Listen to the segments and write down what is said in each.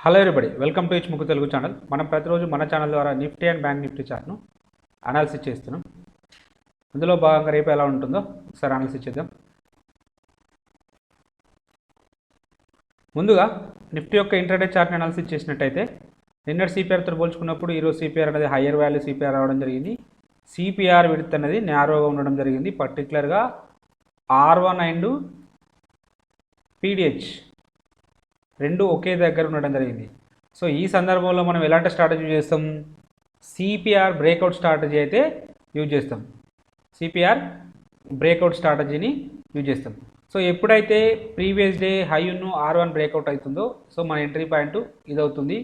Hello everybody, welcome to ముక్కు Telugu channel. మనం ప్రతిరోజు మన ఛానల్ ద్వారా నిఫ్టీ అండ్ బ్యాంక్ నిఫ్టీ చార్ట్ను అనాలిసిస్ చేస్తున్నాం. అందులో భాగంగా రేపు ఎలా ఉంటుందో ఒకసారి అనాలిసిస్ చేద్దాం. ముందుగా నిఫ్టీ యొక్క ఇంట్రాడే చార్ట్ని అనాలిసిస్ చేసినట్టయితే నిన్నటి సిపిఆర్తో పోల్చుకున్నప్పుడు ఈరోజు సిపిఆర్ అనేది హయ్యర్ వాల్యూ సిపిఆర్ రావడం జరిగింది. సిపిఆర్ విడ్త్ అనేది న్యారోగా ఉండడం జరిగింది. పర్టికులర్గా R1 అండ్ పీడిహెచ్ రెండు ఒకే దగ్గర ఉండడం జరిగింది. సో ఈ సందర్భంలో మనం ఎలాంటి స్ట్రాటజీ చేస్తాం? సిపిఆర్ బ్రేక్అవుట్ స్ట్రాటజీ అయితే యూజ్ చేస్తాం. సిపిఆర్ బ్రేక్అవుట్ స్ట్రాటజీని యూజ్ చేస్తాం. సో ఎప్పుడైతే previous day high R1 breakout అవుతుందో సో మన ఎంట్రీ పాయింట్ ఇది అవుతుంది.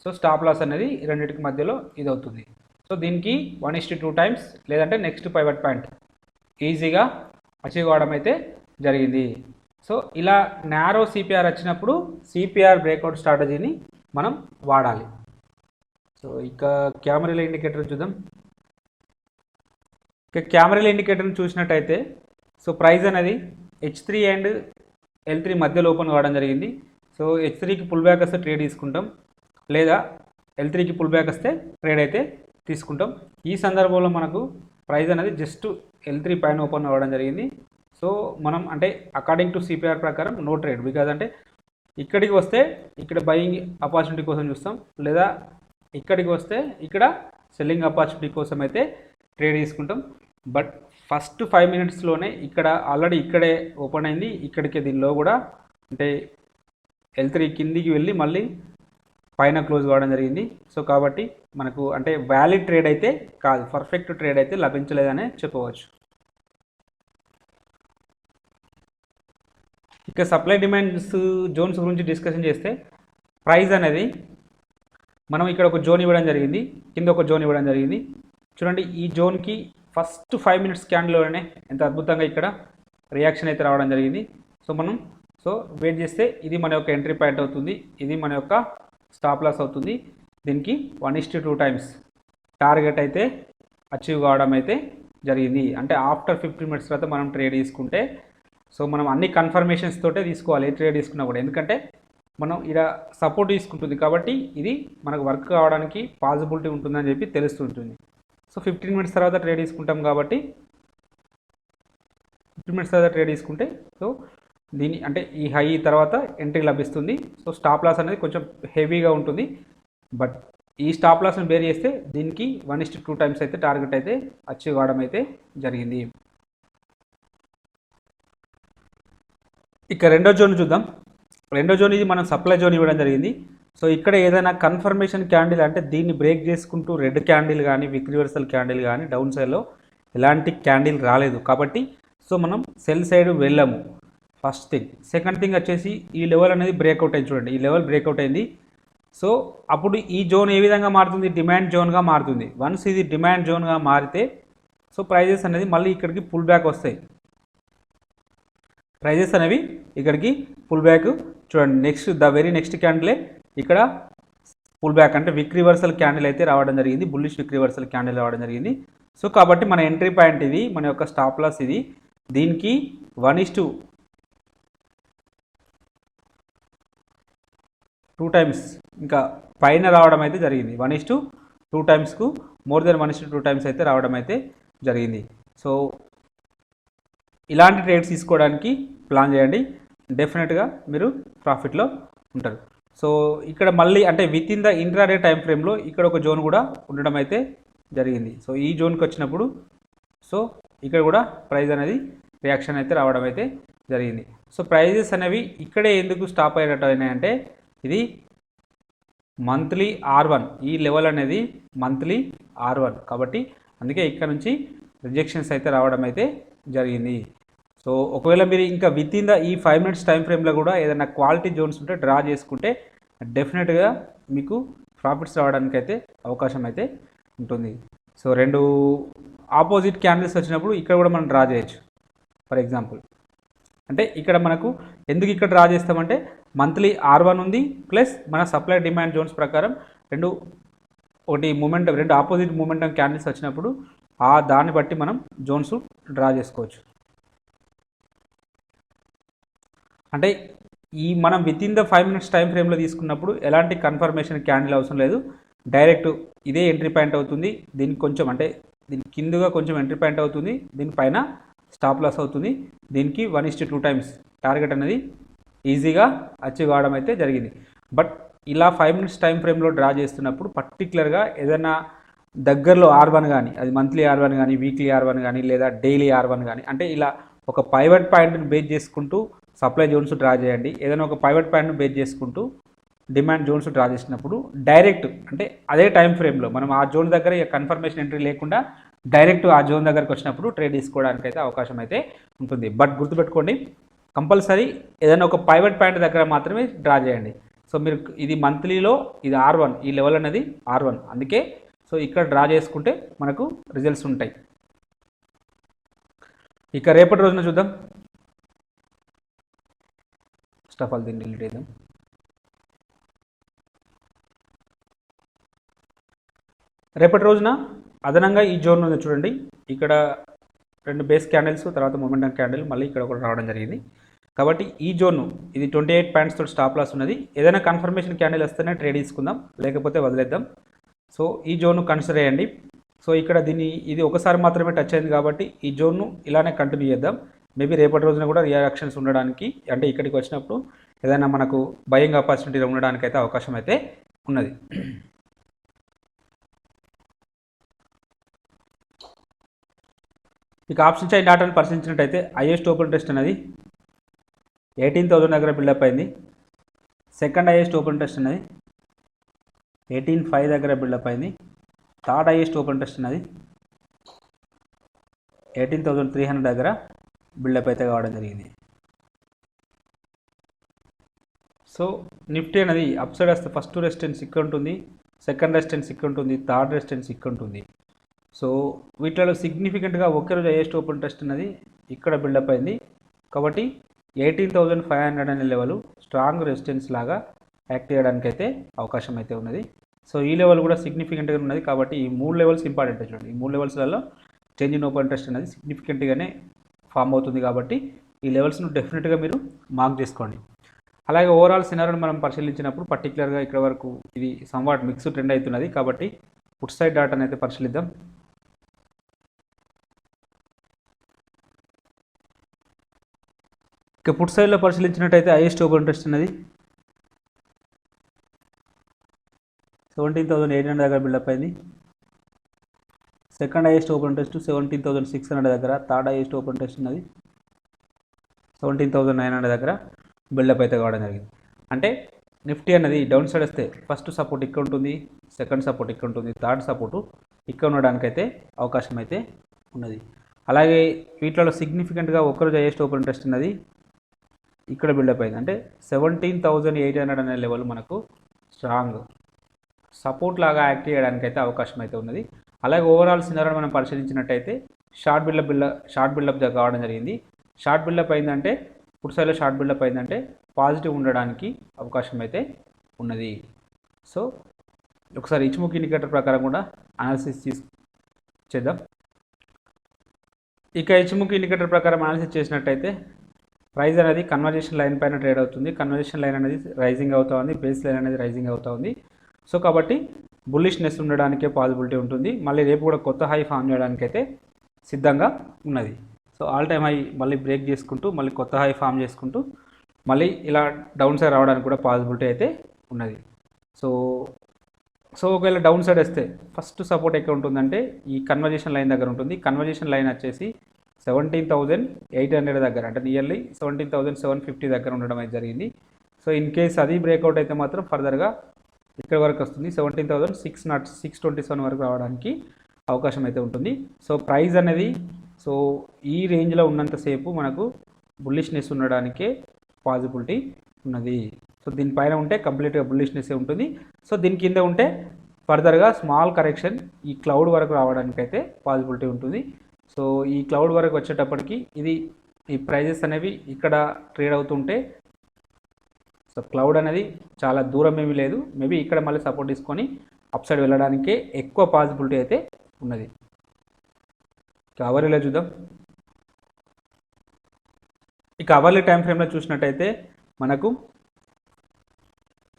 సో స్టాప్ లాస్ అనేది రెండింటికి మధ్యలో ఇది అవుతుంది. సో దీనికి 1:2 టైమ్స్ లేదంటే నెక్స్ట్ పైవట్ పాయింట్ ఈజీగా అచీవ్ అవ్వడం అయితే జరిగింది. సో ఇలా నారో సిపిఆర్ వచ్చినప్పుడు సిపిఆర్ బ్రేక్అవుట్ స్ట్రాటజీని మనం వాడాలి. సో ఇక కెమెరాల ఇండికేటర్ చూద్దాం. ఇక కెమెరాల ఇండికేటర్ని చూసినట్టయితే సో ప్రైస్ అనేది H3 అండ్ L3 మధ్యలో ఓపెన్ కావడం జరిగింది. సో H3కి పుల్ బ్యాక్ వస్తే ట్రేడ్ తీసుకుంటాం, లేదా L3కి పుల్ బ్యాక్ వస్తే ట్రేడ్ అయితే తీసుకుంటాం. ఈ సందర్భంలో మనకు ప్రైస్ అనేది జస్ట్ L3 పైన ఓపెన్ అవ్వడం జరిగింది. సో మనం అంటే అకార్డింగ్ టు సిపిఆర్ ప్రకారం నో ట్రేడ్, బికాజ్ అంటే ఇక్కడికి వస్తే ఇక్కడ బయింగ్ ఆపర్చునిటీ కోసం చూస్తాం, లేదా ఇక్కడికి వస్తే ఇక్కడ సెల్లింగ్ ఆపర్చునిటీ కోసం అయితే ట్రేడ్ తీసుకుంటాం. బట్ ఫస్ట్ 5 మినిట్స్లోనే ఇక్కడ ఆల్రెడీ ఇక్కడే ఓపెన్ అయింది, ఇక్కడికి దీనిలో కూడా అంటే L3 కిందికి వెళ్ళి మళ్ళీ పైన క్లోజ్ కావడం జరిగింది. సో కాబట్టి మనకు అంటే వ్యాలిడ్ ట్రేడ్ అయితే కాదు, పర్ఫెక్ట్ ట్రేడ్ అయితే లభించలేదనే చెప్పవచ్చు. ఇక సప్లై డిమాండ్స్ జోన్స్ గురించి డిస్కషన్ చేస్తే ప్రైస్ అనేది మనం ఇక్కడ ఒక జోన్ ఇవ్వడం జరిగింది, కింద ఒక జోన్ ఇవ్వడం జరిగింది. చూడండి, ఈ జోన్కి ఫస్ట్ 5 మినిట్స్ క్యాండిల్లోనే ఎంత అద్భుతంగా ఇక్కడ రియాక్షన్ అయితే రావడం జరిగింది. సో మనం వెయిట్ చేస్తే ఇది మన యొక్క ఎంట్రీ పాయింట్ అవుతుంది, ఇది మన యొక్క స్టాప్ లాస్ అవుతుంది. దీనికి 1:2 టైమ్స్ టార్గెట్ అయితే అచీవ్ కావడం అయితే జరిగింది. అంటే ఆఫ్టర్ 15 మినిట్స్ తర్వాత మనం ట్రేడ్ తీసుకుంటే సో మనం అన్ని కన్ఫర్మేషన్స్ తోటే తీసుకోవాలి ఏ ట్రేడ్ తీసుకున్నా కూడా, ఎందుకంటే మనం ఇలా సపోర్ట్ తీసుకుంటుంది కాబట్టి ఇది మనకు వర్క్ కావడానికి పాసిబిలిటీ ఉంటుందని చెప్పి తెలుస్తుంటుంది. సో 15 మినిట్స్ తర్వాత ట్రేడ్ తీసుకుంటాం కాబట్టి 15 మినిట్స్ తర్వాత ట్రేడ్ తీసుకుంటే సో దీని అంటే ఈ హై తర్వాత ఎంట్రీ లభిస్తుంది. సో స్టాప్ లాస్ అనేది కొంచెం హెవీగా ఉంటుంది, బట్ ఈ స్టాప్ లాస్ని బేర్ చేస్తే దీనికి 1:2 టైమ్స్ అయితే టార్గెట్ అయితే అచీవ్ కావడం అయితే జరిగింది. ఇక రెండో జోన్ చూద్దాం. రెండో జోన్ ఇది మనం సప్లై జోన్ ఇవ్వడం జరిగింది. సో ఇక్కడ ఏదైనా కన్ఫర్మేషన్ క్యాండిల్ అంటే దీన్ని బ్రేక్ చేసుకుంటూ రెడ్ క్యాండిల్ కానీ విక్ రివర్సల్ క్యాండిల్ కానీ డౌన్ సైడ్లో ఎలాంటి క్యాండిల్ రాలేదు కాబట్టి సో మనం సెల్ సైడ్ వెళ్ళాము. First thing. సెకండ్ థింగ్ వచ్చేసి ఈ లెవెల్ అనేది బ్రేక్అవుట్ అయింది. చూడండి, ఈ లెవెల్ బ్రేక్అవుట్ అయింది. సో అప్పుడు ఈ జోన్ ఏ విధంగా మారుతుంది? డిమాండ్ జోన్గా మారుతుంది. వన్స్ ఇది డిమాండ్ జోన్గా మారితే సో ప్రైజెస్ అనేది మళ్ళీ ఇక్కడికి పుల్ బ్యాక్ వస్తాయి. ప్రైజెస్ అనేవి ఇక్కడికి పుల్ బ్యాక్. చూడండి, వెరీ నెక్స్ట్ క్యాండిలే ఇక్కడ పుల్ బ్యాక్ అంటే విక్ రివర్సల్ క్యాండిల్ అయితే రావడం జరిగింది, బుల్లిష్ విక్ రివర్సల్ క్యాండిల్ రావడం జరిగింది. సో కాబట్టి మన ఎంట్రీ పాయింట్ ఇది, మన యొక్క స్టాప్ లాస్ ఇది. దీనికి 1:2 టైమ్స్ ఇంకా పైన రావడం అయితే జరిగింది. 1:2 టైమ్స్కు మోర్ దెన్ 1:2 టైమ్స్ అయితే రావడం అయితే జరిగింది. సో ఇలాంటి ట్రేడ్స్ తీసుకోవడానికి ప్లాన్ చేయండి, డెఫినెట్గా మీరు ప్రాఫిట్లో ఉంటారు. సో ఇక్కడ మళ్ళీ అంటే with in the intraday time ఫ్రేమ్లో ఇక్కడ ఒక జోన్ కూడా ఉండడం అయితే జరిగింది. సో ఈ జోన్కి వచ్చినప్పుడు సో ఇక్కడ కూడా ప్రైస్ అనేది రియాక్షన్ అయితే రావడం అయితే జరిగింది. సో ప్రైజెస్ అనేవి ఇక్కడే ఎందుకు స్టాప్ అయ్యేటట్టు అయినాయంటే ఇది మంత్లీ R1, ఈ లెవెల్ అనేది మంత్లీ R1 కాబట్టి అందుకే ఇక్కడ నుంచి రిజెక్షన్స్ అయితే రావడం అయితే జరిగింది. సో ఒకవేళ మీరు ఇంకా విత్ ఇన్ ద ఈ 5 మినిట్స్ టైం ఫ్రేమ్లో కూడా ఏదైనా క్వాలిటీ జోన్స్ ఉంటే డ్రా చేసుకుంటే డెఫినెట్గా మీకు ప్రాఫిట్స్ రావడానికి అయితే అవకాశం అయితే ఉంటుంది. సో రెండు ఆపోజిట్ క్యాండిల్స్ వచ్చినప్పుడు ఇక్కడ కూడా మనం డ్రా చేయొచ్చు. ఫర్ ఎగ్జాంపుల్ అంటే ఇక్కడ మనకు ఎందుకు ఇక్కడ డ్రా చేస్తామంటే మంత్లీ R1 ఉంది, ప్లస్ మన సప్లై డిమాండ్ జోన్స్ ప్రకారం రెండు ఆపోజిట్ మూమెంటం క్యాండిల్స్ వచ్చినప్పుడు దాన్ని బట్టి మనం జోన్స్ డ్రా చేసుకోవచ్చు. అంటే మనం with in the 5 minutes time ఫ్రేమ్లో తీసుకున్నప్పుడు ఎలాంటి కన్ఫర్మేషన్ క్యాండిల్ అవసరం లేదు, డైరెక్ట్ ఇదే ఎంట్రీ పాయింట్ అవుతుంది. దీనికి కొంచెం అంటే దీని కిందగా కొంచెం ఎంట్రీ పాయింట్ అవుతుంది, దీనిపైన స్టాప్ లాస్ అవుతుంది. దీనికి 1:2 టైమ్స్ టార్గెట్ అనేది ఈజీగా అచీవ్ కావడం అయితే జరిగింది. బట్ ఇలా 5 మినిట్స్ టైం ఫ్రేమ్లో డ్రా చేస్తున్నప్పుడు పర్టికులర్గా ఏదైనా దగ్గరలో R1 కానీ, అది మంత్లీ R1 కానీ, వీక్లీ R1 కానీ, లేదా డైలీ R1 కానీ, అంటే ఇలా ఒక పైవట్ పాయింట్ని బేస్ చేసుకుంటూ సప్లై జోన్స్ డ్రా చేయండి. ఏదైనా ఒక పైవట్ పాయింట్ని బేస్ చేసుకుంటూ డిమాండ్ జోన్స్ డ్రా చేసినప్పుడు డైరెక్ట్ అంటే అదే టైం ఫ్రేమ్లో మనం ఆ జోన్ దగ్గర కన్ఫర్మేషన్ ఎంట్రీ లేకుండా డైరెక్ట్ ఆ జోన్ దగ్గరకు వచ్చినప్పుడు ట్రేడ్ తీసుకోవడానికి అయితే అవకాశం అయితే ఉంటుంది. బట్ గుర్తుపెట్టుకోండి, కంపల్సరీ ఏదైనా ఒక పైవట్ పాయింట్ దగ్గర మాత్రమే డ్రా చేయండి. సో మీరు ఇది మంత్లీలో ఇది R1, ఈ లెవెల్ అనేది R1, అందుకే సో ఇక్కడ డ్రా చేసుకుంటే మనకు రిజల్ట్స్ ఉంటాయి. ఇక రేపటి రోజున చూద్దాం. ఫస్ట్ ఆఫ్ ఆల్ దీన్ని డిలీట్ చేద్దాం. రేపటి రోజున అదనంగా ఈ జోన్ ఉంది చూడండి, ఇక్కడ 2 బేస్ క్యాండిల్స్, తర్వాత మొమెంటం క్యాండిల్, మళ్ళీ ఇక్కడ కూడా రావడం జరిగింది. కాబట్టి ఈ జోన్ ఇది 28 పాయింట్స్ తోటి స్టాప్ లాస్ ఉన్నది. ఏదైనా కన్ఫర్మేషన్ క్యాండిల్ వస్తేనే ట్రేడ్ తీసుకుందాం, లేకపోతే వదిలేద్దాం. సో ఈ జోన్ను కన్సిడర్ చేయండి. సో ఇక్కడ ఇది ఒకసారి మాత్రమే టచ్ అయింది కాబట్టి ఈ జోన్ను ఇలానే కంటిన్యూ చేద్దాం. మేబీ రేపటి రోజున కూడా రియాక్షన్స్ ఉండడానికి, అంటే ఇక్కడికి వచ్చినప్పుడు ఏదైనా మనకు బయింగ్ ఆపర్చునిటీ ఉండడానికి అయితే అవకాశం అయితే ఉన్నది. ఇక ఆప్షన్ చైన్ డాటాను పరిశీలించినట్టయితే హైయెస్ట్ ఓపెన్ టెస్ట్ అనేది 18,000 దగ్గర బిల్డప్ అయింది. సెకండ్ హైయెస్ట్ ఓపెన్ టెస్ట్ అనేది 18,500 దగ్గర బిల్డప్ అయింది. థర్డ్ హైయెస్ట్ ఓపెన్ టెస్ట్ అనేది 18,300 దగ్గర బిల్డప్ అయితే కావడం జరిగింది. సో నిఫ్టీ అనేది అప్ సైడ్ వస్తే ఫస్ట్ రెసిస్టెన్స్ ఇక్కడ ఉంటుంది, సెకండ్ రెసిస్టెన్స్ ఇక్కడ ఉంటుంది, థర్డ్ రెసిస్టెన్స్ ఇక్కడ ఉంటుంది. సో వీటిలో సిగ్నిఫికెంట్గా ఒకే రోజు హైయెస్ట్ ఓపెన్ టెస్ట్ అనేది ఇక్కడ బిల్డప్ అయింది. కాబట్టి 18,500 అనే లెవెల్ స్ట్రాంగ్ రెసిస్టెన్స్ లాగా యాక్ట్ చేయడానికి అయితే అవకాశం అయితే ఉన్నది. సో ఈ లెవెల్ కూడా సిగ్నిఫికెంట్గా ఉన్నది. కాబట్టి ఈ 3 లెవెల్స్ ఇంపార్టెంట్ చూడండి. ఈ 3 లెవెల్స్లలో చేంజ్ ఇన్ ఓపెన్ టెస్ట్ అనేది సిగ్నిఫికెంట్గానే ఫామ్ అవుతుంది. కాబట్టి ఈ లెవెల్స్ను డెఫినెట్గా మీరు మార్క్ చేసుకోండి. అలాగే ఓవరాల్ సినారియోని మనం పరిశీలించినప్పుడు పర్టికులర్గా ఇక్కడ వరకు ఇది సంవాట్ మిక్స్ ట్రెండ్ అవుతున్నది. కాబట్టి పుట్ సైడ్ డాటాను అయితే పరిశీలిద్దాం. ఇక పుట్ సైడ్లో పరిశీలించినట్టయితే హైయెస్ట్ ఓపెన్ టెస్ట్ అనేది 17,800 దగ్గర బిల్డప్ అయింది. సెకండ్ హైయెస్ట్ ఓపెన్ టెస్ట్ 17,600 దగ్గర, థర్డ్ హైయెస్ట్ ఓపెన్ టెస్ట్ ఉన్నది 17,900 దగ్గర బిల్డప్ అయితే కావడం జరిగింది. అంటే నిఫ్టీ అనేది డౌన్ సైడ్ వస్తే ఫస్ట్ సపోర్ట్ ఇక్కడ ఉంటుంది, సెకండ్ సపోర్ట్ ఇక్కడ ఉంటుంది, థర్డ్ సపోర్టు ఇక్కడ ఉండడానికైతే అవకాశం అయితే ఉన్నది. అలాగే వీటిలో సిగ్నిఫికెంట్గా ఒక్కరోజు హైయెస్ట్ ఓపెన్ టెస్ట్ ఉన్నది ఇక్కడ బిల్డప్ అయింది. అంటే 17,800 అనే లెవెల్ మనకు స్ట్రాంగ్ సపోర్ట్ లాగా యాక్ట్ చేయడానికి అయితే అవకాశం అయితే ఉన్నది. అలాగే ఓవరాల్ సినారియోని మనం పరిశీలించినట్టయితే షార్ట్ బిల్డప్ కావడం జరిగింది. షార్ట్ బిల్డప్ అయిందంటే పుట్ సైడ్లో షార్ట్ బిల్డప్ అయిందంటే పాజిటివ్ ఉండడానికి అవకాశం అయితే ఉన్నది. సో ఒకసారి ఇచ్ముక్ ఇండికేటర్ ప్రకారం కూడా అనాలిసిస్ చేద్దాం. ఇక ఇచ్ముక్ ఇండికేటర్ ప్రకారం అనాలిసిస్ చేసినట్టయితే ప్రైస్ అనేది కన్వర్జేషన్ లైన్ పైన ట్రేడ్ అవుతుంది. కన్వర్జేషన్ లైన్ అనేది రైజింగ్ అవుతూ ఉంది, బేస్ లైన్ అనేది రైజింగ్ అవుతూ ఉంది. సో కాబట్టి బుల్లిష్నెస్ ఉండడానికే పాసిబిలిటీ ఉంటుంది. మళ్ళీ రేపు కూడా కొత్త హై ఫామ్ చేయడానికి అయితే సిద్ధంగా ఉన్నది. సో ఆల్ టైమ్ హై మళ్ళీ బ్రేక్ చేసుకుంటూ మళ్ళీ కొత్త హై ఫామ్ చేసుకుంటూ మళ్ళీ ఇలా డౌన్ సైడ్ రావడానికి కూడా పాసిబిలిటీ అయితే ఉన్నది. సో ఒకవేళ డౌన్ సైడ్ వస్తే ఫస్ట్ సపోర్ట్ ఎక్కడ ఉంటుందంటే ఈ కన్వర్జేషన్ లైన్ దగ్గర ఉంటుంది. కన్వర్జేషన్ లైన్ వచ్చేసి 17,800 దగ్గర, అంటే నియర్లీ 17,750 దగ్గర ఉండడం అయితే జరిగింది. సో ఇన్ కేస్ అది బ్రేక్అవుట్ అయితే మాత్రం ఫర్దర్గా ఇక్కడ వరకు వస్తుంది, 17,627 వరకు రావడానికి అవకాశం అయితే ఉంటుంది. సో ప్రైస్ అనేది సో ఈ రేంజ్లో ఉన్నంతసేపు మనకు బుల్లిష్నెస్ ఉండడానికే పాసిబిలిటీ ఉన్నది. సో దీనిపైన ఉంటే కంప్లీట్గా బుల్లిష్నెస్ ఉంటుంది. సో దీని కింద ఉంటే ఫర్దర్గా స్మాల్ కరెక్షన్ ఈ క్లౌడ్ వరకు రావడానికి అయితే పాసిబిలిటీ ఉంటుంది. సో ఈ క్లౌడ్ వరకు వచ్చేటప్పటికి ఈ ప్రైజెస్ అనేవి ఇక్కడ ట్రేడ్ అవుతుంటే సో క్లౌడ్ అనేది చాలా దూరం ఏమీ లేదు, మేబీ ఇక్కడ మళ్ళీ సపోర్ట్ తీసుకొని అప్ సైడ్ వెళ్ళడానికే ఎక్కువ పాసిబిలిటీ అయితే ఉన్నది. ఇక అవర్లీలో చూద్దాం. ఇక అవర్లీ టైం ఫ్రేమ్లో చూసినట్టయితే మనకు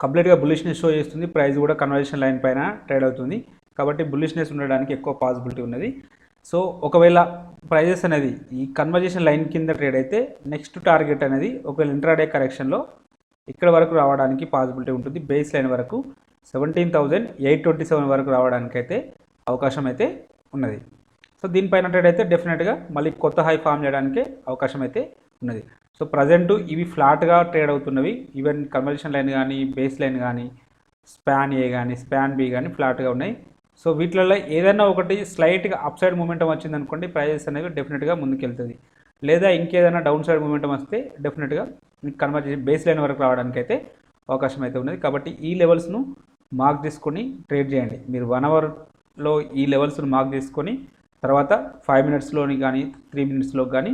కంప్లీట్గా బుల్లిష్నెస్ షో చేస్తుంది. ప్రైస్ కూడా కన్వర్జేషన్ లైన్ పైన ట్రేడ్ అవుతుంది కాబట్టి బుల్లిష్నెస్ ఉండడానికి ఎక్కువ పాసిబిలిటీ ఉన్నది. సో ఒకవేళ ప్రైజెస్ అనేది ఈ కన్వర్జేషన్ లైన్ కింద ట్రేడ్ అయితే నెక్స్ట్ టార్గెట్ అనేది ఒకవేళ ఇంట్రాడే కరెక్షన్లో ఇక్కడ వరకు రావడానికి పాసిబిలిటీ ఉంటుంది. బేస్ లైన్ వరకు 17,827 వరకు రావడానికి అయితే అవకాశం అయితే ఉన్నది. సో దీనిపైన ట్రేడ్ అయితే డెఫినెట్గా మళ్ళీ కొత్త హై ఫామ్ చేయడానికి అవకాశం అయితే ఉన్నది. సో ప్రజెంట్ ఇవి ఫ్లాట్గా ట్రేడ్ అవుతున్నవి. ఈవెన్ కన్వర్జేషన్ లైన్ కానీ బేస్ లైన్ కానీ స్పాన్ ఏ కానీ స్పాన్ బి కానీ ఫ్లాట్గా ఉన్నాయి. సో వీటిలలో ఏదైనా ఒకటి స్లైట్గా అప్ సైడ్ మూమెంటం వచ్చింది అనుకోండి, ప్రైజెస్ అనేవి డెఫినెట్గా ముందుకెళ్తుంది. లేదా ఇంకేదైనా డౌన్ సైడ్ మూమెంటం వస్తే డెఫినెట్గా మీకు కన్వర్జేషన్ బేస్ లైన్ వరకు రావడానికి అయితే అవకాశం అయితే ఉన్నది. కాబట్టి ఈ లెవెల్స్ను మార్క్ చేసుకొని ట్రేడ్ చేయండి. మీరు 1 అవర్లో ఈ లెవెల్స్ను మార్క్ చేసుకొని తర్వాత 5 మినిట్స్లోని కానీ 3 మినిట్స్లో కానీ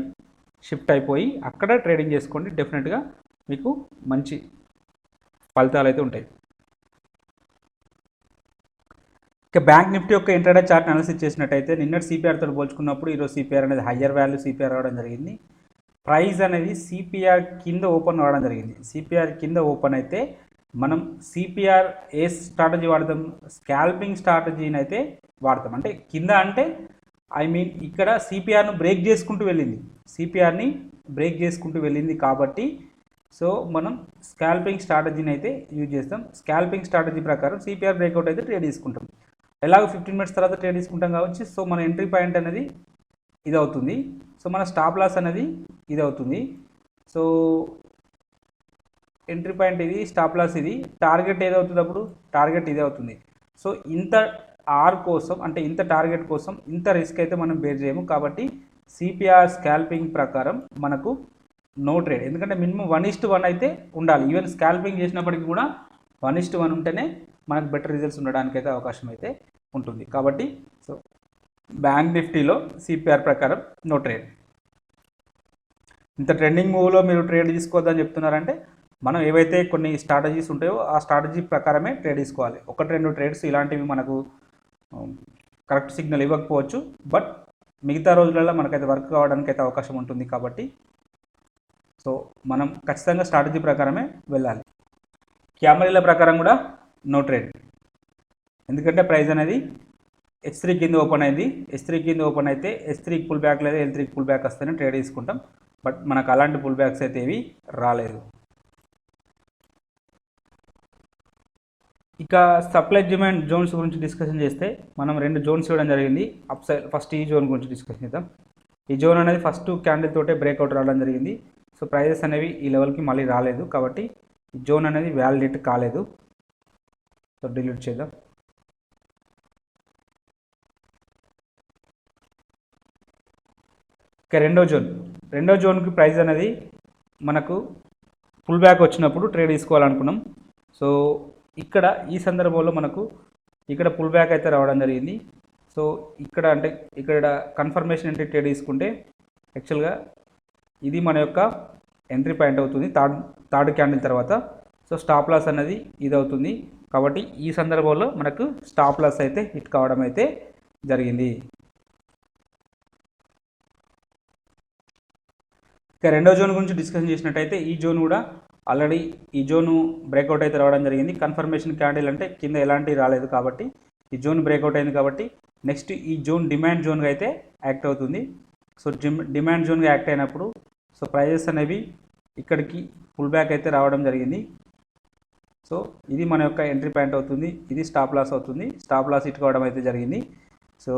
షిఫ్ట్ అయిపోయి అక్కడ ట్రేడింగ్ చేసుకోండి. డెఫినెట్గా మీకు మంచి ఫలితాలు అయితే ఉంటాయి. ఇక బ్యాంక్ నిఫ్టీ యొక్క ఇంట్రాడే చార్ట్ అనాలిసిస్ చేసినట్టయితే నిన్నటి సిపిఆర్తో పోల్చుకున్నప్పుడు ఈరోజు సిపిఆర్ అనేది హయ్యర్ వాల్యూ సిపిఆర్ రావడం జరిగింది. ప్రైస్ అనేది సిపిఆర్ కింద ఓపెన్ రావడం జరిగింది. సిపిఆర్ కింద ఓపెన్ అయితే మనం సిపిఆర్ ఏ స్ట్రాటజీ వాడతాం, స్కాల్పింగ్ స్ట్రాటజీని అయితే వాడతాం. అంటే కింద అంటే ఇక్కడ సిపిఆర్ను బ్రేక్ చేసుకుంటూ వెళ్ళింది, సిపిఆర్ని బ్రేక్ చేసుకుంటూ వెళ్ళింది కాబట్టి సో మనం స్కాల్పింగ్ స్ట్రాటజీని అయితే యూజ్ చేస్తాం. స్కాల్పింగ్ స్ట్రాటజీ ప్రకారం సిపిఆర్ బ్రేక్అవుట్ అయితే ట్రేడ్ తీసుకుంటాం. ఎలాగో 15 మినిట్స్ తర్వాత ట్రేడ్ తీసుకుంటాం కాబట్టి సో మన ఎంట్రీ పాయింట్ అనేది ఇది అవుతుంది. సో మన స్టాప్ లాస్ అనేది ఇది అవుతుంది. సో ఎంట్రీ పాయింట్ ఇది, స్టాప్ లాస్ ఇది, టార్గెట్ ఏదవుతుంది అప్పుడు టార్గెట్ ఇదే అవుతుంది. సో ఇంత ఆర్ కోసం అంటే ఇంత టార్గెట్ కోసం ఇంత రిస్క్ అయితే మనం బేర్ చేయము. కాబట్టి సిపిఆర్ స్కాల్పింగ్ ప్రకారం మనకు నో ట్రేడ్. ఎందుకంటే మినిమం 1:1 అయితే ఉండాలి. ఈవెన్ స్కాల్పింగ్ చేసినప్పటికీ కూడా 1:1 ఉంటేనే మనకు బెటర్ రిజల్ట్స్ ఉండడానికి అయితే అవకాశం అయితే ఉంటుంది. కాబట్టి సో బ్యాంక్ నిఫ్టీలో సిపిఆర్ ప్రకారం నో ట్రేడ్. ఇంత ట్రెండింగ్ మూవ్లో మీరు ట్రేడ్ తీసుకోవద్దని చెప్తున్నారంటే మనం ఏవైతే కొన్ని స్ట్రాటజీస్ ఉంటాయో ఆ స్ట్రాటజీ ప్రకారమే ట్రేడ్ తీసుకోవాలి. 1-2 ట్రేడ్స్ ఇలాంటివి మనకు కరెక్ట్ సిగ్నల్ ఇవ్వకపోవచ్చు, బట్ మిగతా రోజులలో మనకైతే వర్క్ కావడానికి అయితే అవకాశం ఉంటుంది. కాబట్టి సో మనం ఖచ్చితంగా స్ట్రాటజీ ప్రకారమే వెళ్ళాలి. క్యామరీల ప్రకారం కూడా నో ట్రేడ్. ఎందుకంటే ప్రైస్ అనేది H3 కింద ఓపెన్ అయింది. H3 కింద ఓపెన్ అయితే H3 పుల్ బ్యాక్ లేదా L3 పుల్ బ్యాక్ వస్తేనే ట్రేడ్ తీసుకుంటాం. బట్ మనకు అలాంటి పుల్ బ్యాక్స్ అయితే ఏవి రాలేదు. ఇక సప్లై డిమాండ్ జోన్స్ గురించి డిస్కషన్ చేస్తే మనం 2 జోన్స్ ఇవ్వడం జరిగింది. అప్ సైడ్ ఫస్ట్ ఈ జోన్ గురించి డిస్కషన్ చేద్దాం. ఈ జోన్ అనేది ఫస్ట్ క్యాండిల్ తోటే బ్రేక్అవుట్ రావడం జరిగింది. సో ప్రైజెస్ అనేవి ఈ లెవెల్కి మళ్ళీ రాలేదు కాబట్టి ఈ జోన్ అనేది వ్యాలిడేట్ కాలేదు. సో డిలీట్ చేద్దాం. ఇక రెండో జోన్కి ప్రైస్ అనేది మనకు పుల్ బ్యాక్ వచ్చినప్పుడు ట్రేడ్ తీసుకోవాలనుకున్నాం. సో ఇక్కడ ఈ సందర్భంలో మనకు ఇక్కడ పుల్ బ్యాక్ అయితే రావడం జరిగింది. సో ఇక్కడ కన్ఫర్మేషన్ ఎంట్రీ ట్రేడ్ తీసుకుంటే యాక్చువల్గా ఇది మన యొక్క ఎంట్రీ పాయింట్ అవుతుంది థర్డ్ క్యాండిల్ తర్వాత. సో స్టాప్ లాస్ అనేది ఇది అవుతుంది. కాబట్టి ఈ సందర్భంలో మనకు స్టాప్ లాస్ అయితే హిట్ కావడం అయితే జరిగింది. ఇక రెండో జోన్ గురించి డిస్కషన్ చేసినట్టయితే ఈ జోన్ కూడా ఆల్రెడీ ఈ జోను బ్రేక్అవుట్ అయితే రావడం జరిగింది. కన్ఫర్మేషన్ క్యాండిల్ అంటే కింద ఎలాంటివి రాలేదు కాబట్టి ఈ జోన్ బ్రేక్అవుట్ అయింది. కాబట్టి నెక్స్ట్ ఈ జోన్ డిమాండ్ జోన్గా అయితే యాక్ట్ అవుతుంది. సో డిమాండ్ జోన్గా యాక్ట్ అయినప్పుడు సో ప్రైజెస్ అనేవి ఇక్కడికి పుల్ బ్యాక్ అయితే రావడం జరిగింది. సో ఇది మన యొక్క ఎంట్రీ పాయింట్ అవుతుంది, ఇది స్టాప్ లాస్ అవుతుంది. స్టాప్ లాస్ హిట్ కావడం అయితే జరిగింది. సో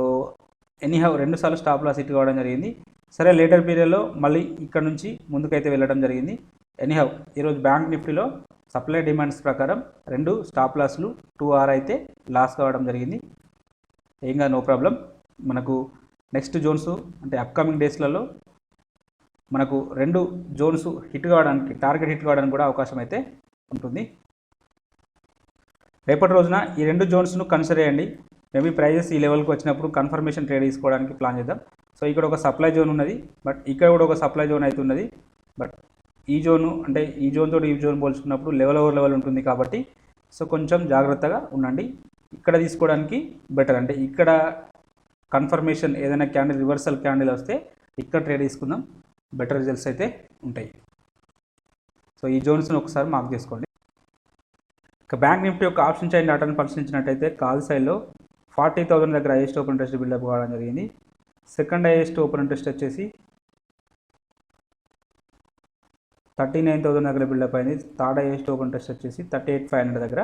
ఎనీహౌ 2 సార్లు స్టాప్ లాస్ హిట్ కావడం జరిగింది. సరే లేటర్ పీరియడ్లో మళ్ళీ ఇక్కడ నుంచి ముందుకైతే వెళ్ళడం జరిగింది. ఎనీహౌ ఈరోజు బ్యాంక్ నిఫ్టీలో సప్లై డిమాండ్స్ ప్రకారం 2 స్టాప్ లాస్లు 2R అయితే లాస్ కావడం జరిగింది. ఏంగా నో ప్రాబ్లం. మనకు నెక్స్ట్ జోన్స్ అంటే అప్కమింగ్ డేస్లలో మనకు 2 జోన్స్ హిట్ కావడానికి టార్గెట్ హిట్ కావడానికి కూడా అవకాశం అయితే ఉంటుంది. రేపటి రోజున ఈ 2 జోన్స్ను కన్సిడర్ చేయండి. మేబీ ప్రైజెస్ ఈ లెవెల్కి వచ్చినప్పుడు కన్ఫర్మేషన్ ట్రేడ్ తీసుకోవడానికి ప్లాన్ చేద్దాం. సో ఇక్కడ ఒక సప్లై జోన్ ఉన్నది, బట్ ఇక్కడ కూడా ఒక సప్లై జోన్ అయితే ఉన్నది. బట్ ఈ జోను అంటే ఈ జోన్ తోటి ఈ జోన్ పోల్చుకున్నప్పుడు లెవెల్ ఓవర్ లెవెల్ ఉంటుంది కాబట్టి సో కొంచెం జాగ్రత్తగా ఉండండి. ఇక్కడ తీసుకోవడానికి బెటర్. అంటే ఇక్కడ కన్ఫర్మేషన్ ఏదైనా క్యాండిల్ రివర్సల్ క్యాండిల్ వస్తే ఇక్కడ ట్రేడ్ తీసుకుందాం, బెటర్ రిజల్ట్స్ అయితే ఉంటాయి. సో ఈ జోన్స్ని ఒకసారి మార్క్ చేసుకోండి. ఇక బ్యాంక్ నిఫ్టీ యొక్క ఆప్షన్ చైన్ డాటాను పరిశీలించినట్టయితే కాల్ సైడ్లో 40,000 దగ్గర హైయెస్ట్ ఓపెన్ ఇంట్రెస్ట్ బిల్డప్ కావడం జరిగింది. సెకండ్ హైయెస్ట్ ఓపెన్ ఇంట్రెస్ట్ వచ్చేసి 39,000 దగ్గర బిల్డప్ అయింది. థర్డ్ హైయెస్ట్ ఓపెన్ ఇంట్రెస్ట్ వచ్చేసి 38,500 దగ్గర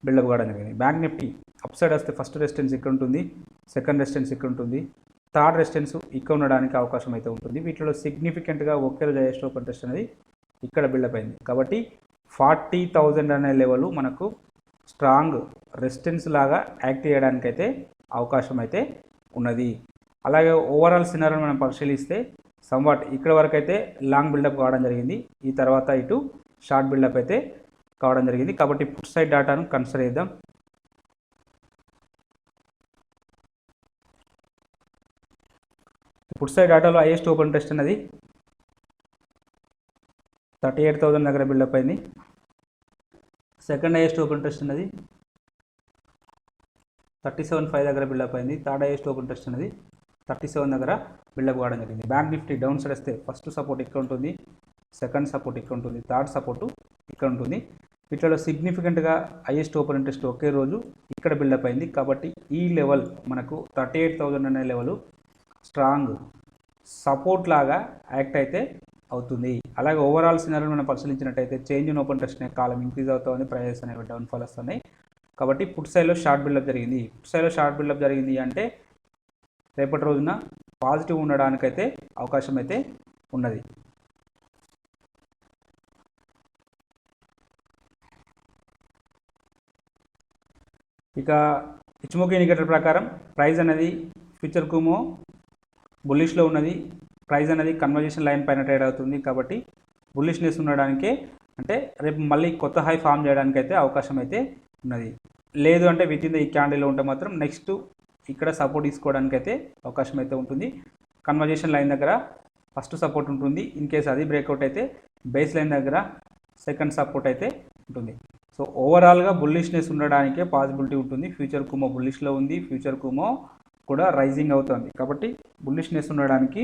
బిల్డప్ కావడం జరిగింది. బ్యాంక్ నిఫ్టీ అప్ సైడ్ వస్తే ఫస్ట్ రెసిస్టెన్స్ ఇక్కడ ఉంటుంది, సెకండ్ రెసిస్టెన్స్ ఇక్కడ ఉంటుంది, థర్డ్ రెసిస్టెన్స్ ఇక్కడ ఉండడానికి అవకాశం అయితే ఉంటుంది. వీటిలో సిగ్నిఫికెంట్గా ఒకే రోజు హైయెస్ట్ ఓపెన్ ఇంట్రెస్ట్ అనేది ఇక్కడ బిల్డప్ అయింది. కాబట్టి 40,000 అనే లెవెల్ మనకు స్ట్రాంగ్ రెసిస్టెన్స్ లాగా యాక్ట్ చేయడానికి అయితే అవకాశం అయితే ఉన్నది. అలాగే ఓవరాల్ సినారియోని మనం పరిశీలిస్తే సంవాట్ ఇక్కడ వరకు అయితే లాంగ్ బిల్డప్ కావడం జరిగింది. ఈ తర్వాత ఇటు షార్ట్ బిల్డప్ అయితే కావడం జరిగింది. కాబట్టి పుట్ సైడ్ డాటాను కన్సిడర్ చేద్దాం. పుట్ సైడ్ డాటాలో హైయెస్ట్ ఓపెన్ ఇంట్రెస్ట్ అనేది 38,000 దగ్గర బిల్డప్ అయింది. సెకండ్ హైయెస్ట్ ఓపెన్ ఇంట్రెస్ట్ అనేది 37,500 దగ్గర బిల్డప్ అయింది. థర్డ్ హైయెస్ట్ ఓపెన్ ఇంట్రెస్ట్ అనేది 37 దగ్గర బిల్డప్ కావడం జరిగింది. బ్యాంక్ నిఫ్టీ డౌన్ సైడ్ వస్తే ఫస్ట్ సపోర్ట్ ఇక్కడ ఉంటుంది, సెకండ్ సపోర్ట్ ఇక్కడ ఉంటుంది, థర్డ్ సపోర్టు ఇక్కడ ఉంటుంది. వీటిలో సిగ్నిఫికెంట్గా హైయెస్ట్ ఓపెన్ ఇంట్రెస్ట్ ఒకే రోజు ఇక్కడ బిల్డప్ అయింది. కాబట్టి ఈ లెవెల్ మనకు 38,000 అనే లెవెల్ స్ట్రాంగ్ సపోర్ట్ లాగా యాక్ట్ అయితే అవుతుంది. అలాగే ఓవరాల్ సినారియోని మనం పరిశీలించినట్టయితే చేంజ్ ఇన్ ఓపెన్ ఇంట్రెస్ట్ అనే కాలం ఇంక్రీజ్ అవుతుంది, ప్రైజెస్ అనేవి డౌన్ఫాల్ వస్తున్నాయి. కాబట్టి పుట్ సైడ్లో షార్ట్ బిల్డప్ జరిగింది. పుట్ సైడ్లో షార్ట్ బిల్డప్ జరిగింది అంటే రేపటి రోజున పాజిటివ్ ఉండడానికైతే అవకాశం అయితే ఉన్నది. ఇక ఇచ్చుమోకి ఇండికేటర్ ప్రకారం ప్రైస్ అనేది ఫ్యూచర్ కుమో బుల్లిష్లో ఉన్నది. ప్రైస్ అనేది కన్వర్జేషన్ లైన్ పైన ట్రేడ్ అవుతుంది. కాబట్టి బుల్లిష్నెస్ ఉండడానికే అంటే రేపు మళ్ళీ కొత్త హై ఫామ్ చేయడానికి అయితే అవకాశం అయితే ఉన్నది. లేదు అంటే విత్ ఇన్ ద ఈ క్యాండిల్లో ఉంటే మాత్రం నెక్స్ట్ ఇక్కడ సపోర్ట్ తీసుకోవడానికి అయితే అవకాశం అయితే ఉంటుంది. కన్వర్జేషన్ లైన్ దగ్గర ఫస్ట్ సపోర్ట్ ఉంటుంది. ఇన్ కేస్ అది బ్రేక్అవుట్ అయితే బేస్ లైన్ దగ్గర సెకండ్ సపోర్ట్ అయితే ఉంటుంది. సో ఓవరాల్గా బుల్లిష్నెస్ ఉండడానికే పాసిబిలిటీ ఉంటుంది. ఫ్యూచర్ కుమో బుల్లిష్లో ఉంది, ఫ్యూచర్ కుమో కూడా రైజింగ్ అవుతుంది. కాబట్టి బుల్లిష్నెస్ ఉండడానికి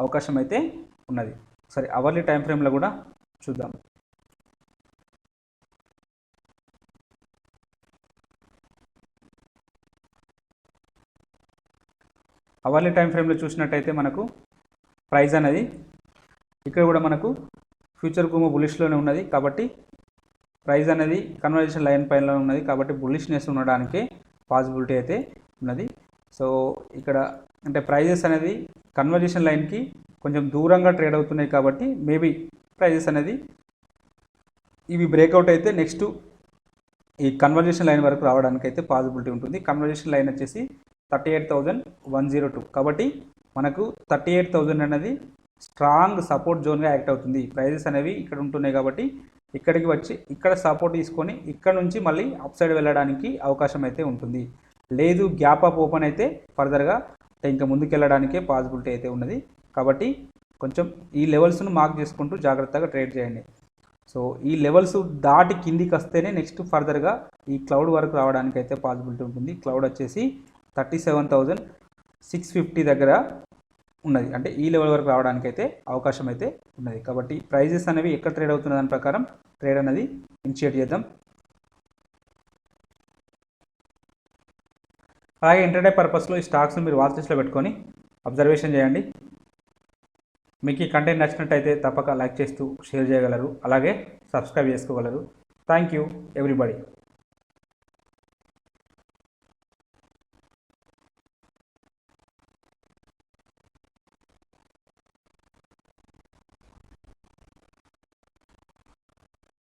అవకాశం అయితే ఉన్నది. సరే అవర్లీ టైం ఫ్రేమ్లో కూడా చూద్దాం. అవర్లీ టైం ఫ్రేమ్లో చూసినట్టయితే మనకు ప్రైస్ అనేది ఇక్కడ కూడా మనకు ఫ్యూచర్ కుమో బులిష్లోనే ఉన్నది. కాబట్టి ప్రైస్ అనేది కన్వర్జేషన్ లైన్ పైన ఉన్నది. కాబట్టి బులిష్నెస్ ఉండడానికి పాసిబిలిటీ అయితే ఉన్నది. సో ఇక్కడ అంటే ప్రైజెస్ అనేది కన్వర్జేషన్ లైన్కి కొంచెం దూరంగా ట్రేడ్ అవుతున్నాయి. కాబట్టి మేబీ ప్రైజెస్ అనేది ఇవి బ్రేక్అవుట్ అయితే నెక్స్ట్ ఈ కన్వర్జేషన్ లైన్ వరకు రావడానికి అయితే పాసిబిలిటీ ఉంటుంది. కన్వర్జేషన్ లైన్ వచ్చేసి 38,102. కాబట్టి మనకు 38,000 అనేది స్ట్రాంగ్ సపోర్ట్ జోన్గా యాక్ట్ అవుతుంది. ప్రైజెస్ అనేవి ఇక్కడ ఉంటున్నాయి కాబట్టి ఇక్కడికి వచ్చి ఇక్కడ సపోర్ట్ తీసుకొని ఇక్కడ నుంచి మళ్ళీ అప్ సైడ్ వెళ్ళడానికి అవకాశం అయితే ఉంటుంది. లేదు గ్యాప్ అప్ ఓపెన్ అయితే ఫర్దర్గా ఇంకా ముందుకు వెళ్ళడానికే పాసిబిలిటీ అయితే ఉన్నది. కాబట్టి కొంచెం ఈ లెవెల్స్ను మార్క్ చేసుకుంటూ జాగ్రత్తగా ట్రేడ్ చేయండి. సో ఈ లెవెల్స్ దాటి కిందికి వస్తేనే నెక్స్ట్ ఫర్దర్గా ఈ క్లౌడ్ వరకు రావడానికి అయితే పాసిబిలిటీ ఉంటుంది. క్లౌడ్ వచ్చేసి 37,650 దగ్గర ఉన్నది. అంటే ఈ లెవెల్ వరకు రావడానికి అయితే అవకాశం అయితే ఉన్నది. కాబట్టి ప్రైజెస్ అనేవి ఎక్కడ ట్రేడ్ అవుతున్న దాని ప్రకారం ట్రేడ్ అనేది ఇనిషియేట్ చేద్దాం. అలాగే ఇంటర్డే పర్పస్లో ఈ స్టాక్స్ని మీరు వాచ్ లిస్ట్లో పెట్టుకొని అబ్జర్వేషన్ చేయండి. మీకు ఈ కంటెంట్ నచ్చినట్టయితే తప్పక లైక్ చేస్తూ షేర్ చేయగలరు. అలాగే సబ్స్క్రైబ్ చేసుకోగలరు. Thank you everybody.